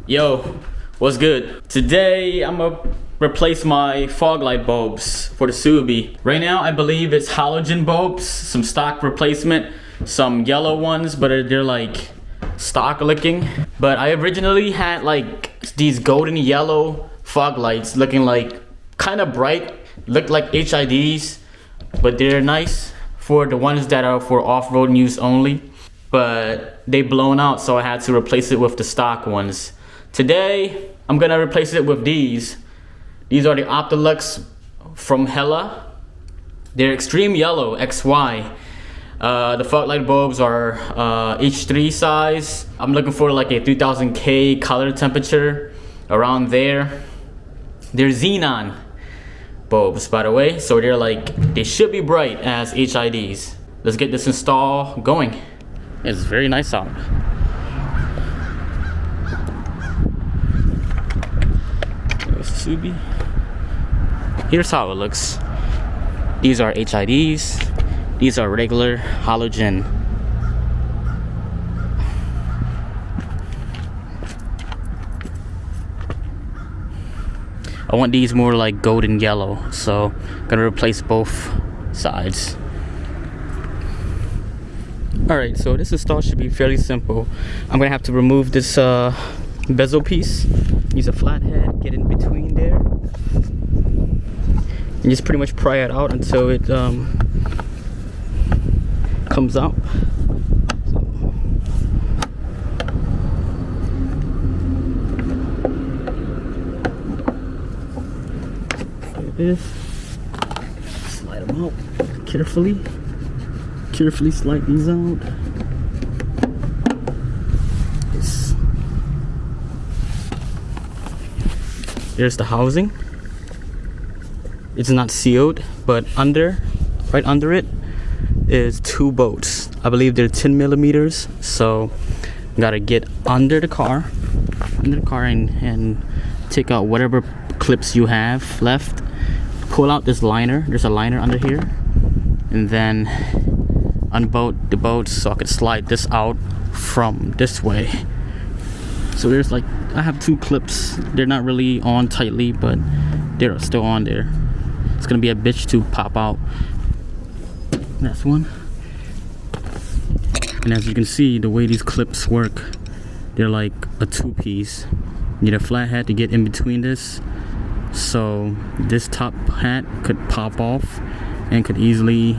Yo, what's good? Today I'm gonna replace my fog light bulbs for the Subaru. Right now I believe it's halogen bulbs, some stock replacement, some yellow ones, but they're like stock looking. But I originally had like these golden yellow fog lights looking like kind of bright, look like HIDs, but they're nice for the ones that are for off-road use only. But they blown out, so I had to replace it with the stock ones. Today, I'm gonna replace it with these. These are the Optilux from Hella. They're extreme yellow, XY. The fog light bulbs are H3 size. I'm looking for like a 3000K color temperature, around there. They're xenon bulbs, by the way, so they should be bright as HIDs. Let's get this install going. It's very nice out. Subi. Here's how it looks. These are HIDs. These are regular halogen. I want these more like golden yellow, so I'm gonna replace both sides. Alright, so this install should be fairly simple. I'm gonna have to remove this bezel piece. Use a flathead, get in between there, and just pretty much pry it out until it comes out. Like this. Slide them out carefully. Carefully slide these out. There's the housing. It's not sealed, but right under it is two bolts. I believe they're 10 millimeters. So gotta get under the car and take out whatever clips you have left. Pull out this liner. There's a liner under here, and then unbolt the bolts so I could slide this out from this way. So there's like, I have two clips. They're not really on tightly, but they're still on there. It's gonna be a bitch to pop out. That's one. And as you can see, the way these clips work, they're like a two-piece. You need a flathead to get in between this, so this top hat could pop off and could easily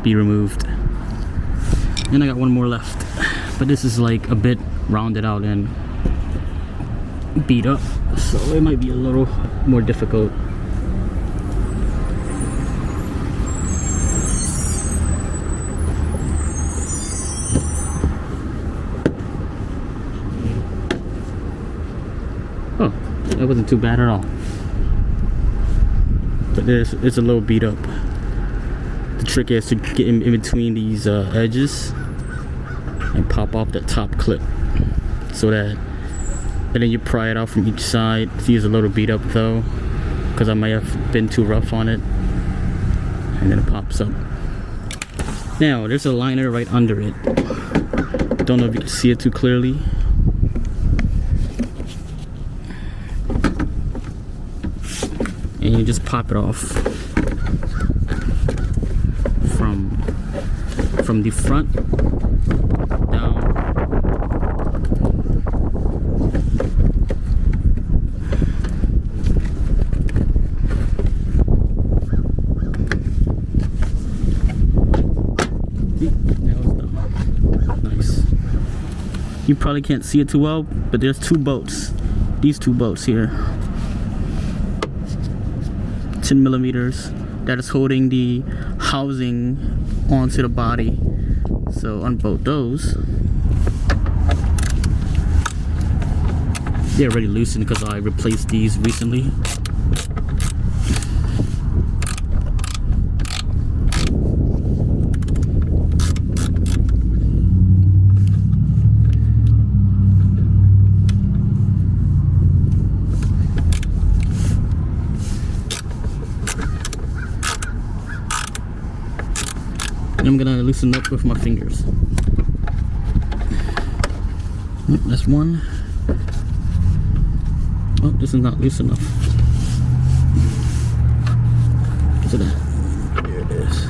be removed. And I got one more left, but this is like a bit rounded out and beat up, so it might be a little more difficult. Oh, that wasn't too bad at all, but it's a little beat up. The trick is to get in between these edges and pop off that top clip, so that, and then you pry it out from each side. See, it's a little beat up though, because I might have been too rough on it, and then it pops up. Now there's a liner right under it. Don't know if you can see it too clearly. And you just pop it off from the front down. Now it's done. Nice. You probably can't see it too well, but there's two bolts. These two bolts here. 10 millimeters. That is holding the housing onto the body. So unbolt those. They're already loosened because I replaced these recently. And I'm gonna loosen up with my fingers. That's one. Oh, this is not loose enough. Look at that. There it is.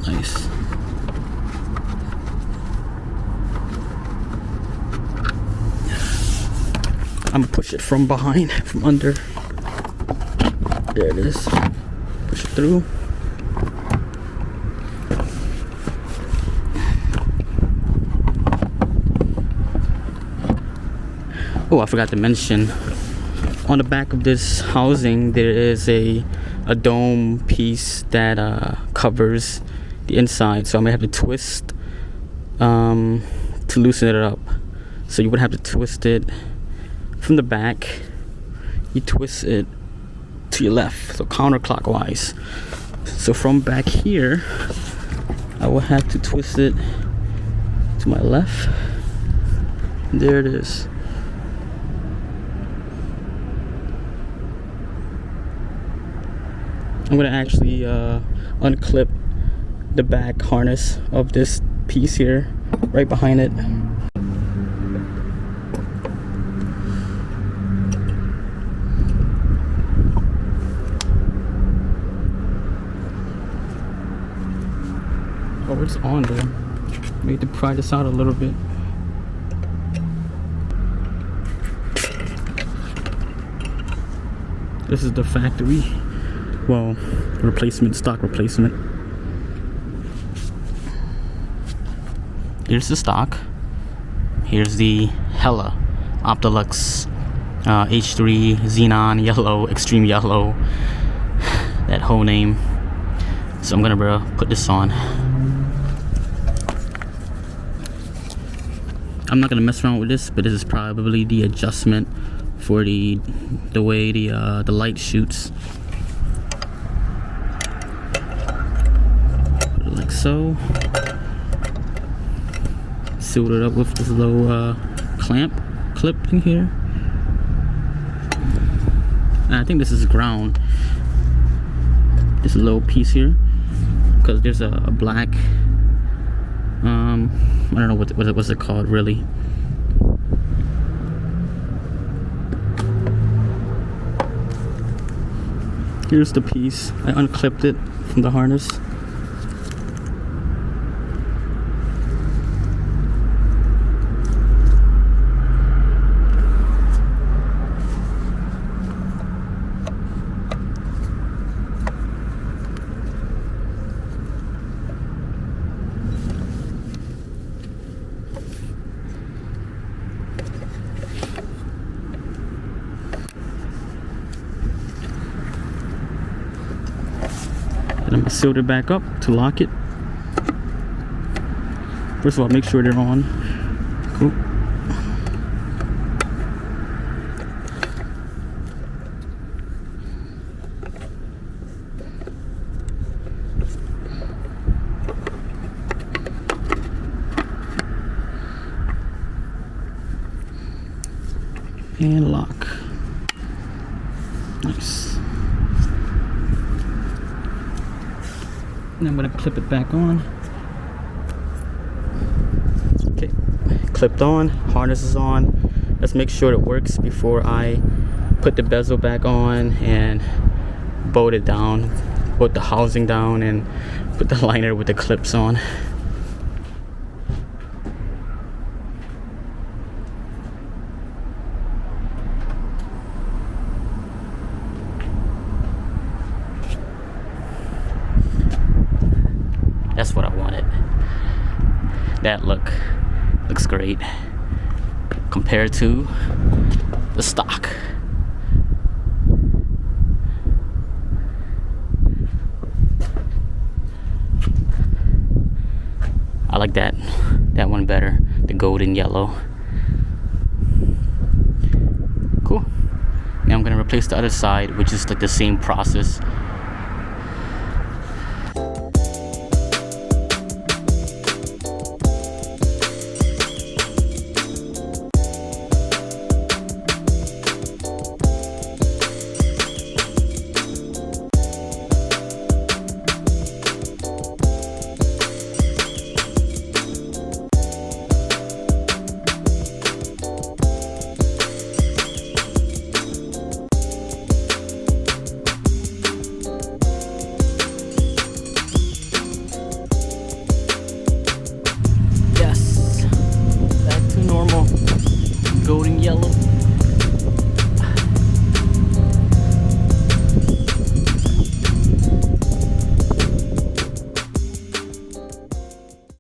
Nice. I'm gonna push it from behind, from under. There it is. Push it through. Oh, I forgot to mention, on the back of this housing there is a dome piece that covers the inside, so I'm gonna have to twist to loosen it up. So you would have to twist it from the back. You twist it to your left, so counterclockwise. So from back here I will have to twist it to my left. There it is. I'm gonna actually unclip the back harness of this piece here, right behind it. Oh, it's on there. Need to pry this out a little bit. This is the factory. Well, replacement, stock replacement. Here's the stock. Here's the Hella Optilux H3 Xenon Yellow, Extreme Yellow. That whole name. So I'm gonna put this on. I'm not gonna mess around with this, but this is probably the adjustment for the way the light shoots. Like so. Sealed it up with this little clip in here. And I think this is ground. This little piece here, because there's a black. I don't know what's it called really. Here's the piece. I unclipped it from the harness. Then I'm gonna seal it back up to lock it. First of all, make sure they're on. Cool. And lock. Nice. And I'm gonna clip it back on. Okay, clipped on, harness is on. Let's make sure it works before I put the bezel back on and bolt it down, put the housing down, and put the liner with the clips on. That's what I wanted. That looks great compared to the stock. I like that one better, the golden yellow. Cool. Now I'm gonna replace the other side, which is like the same process.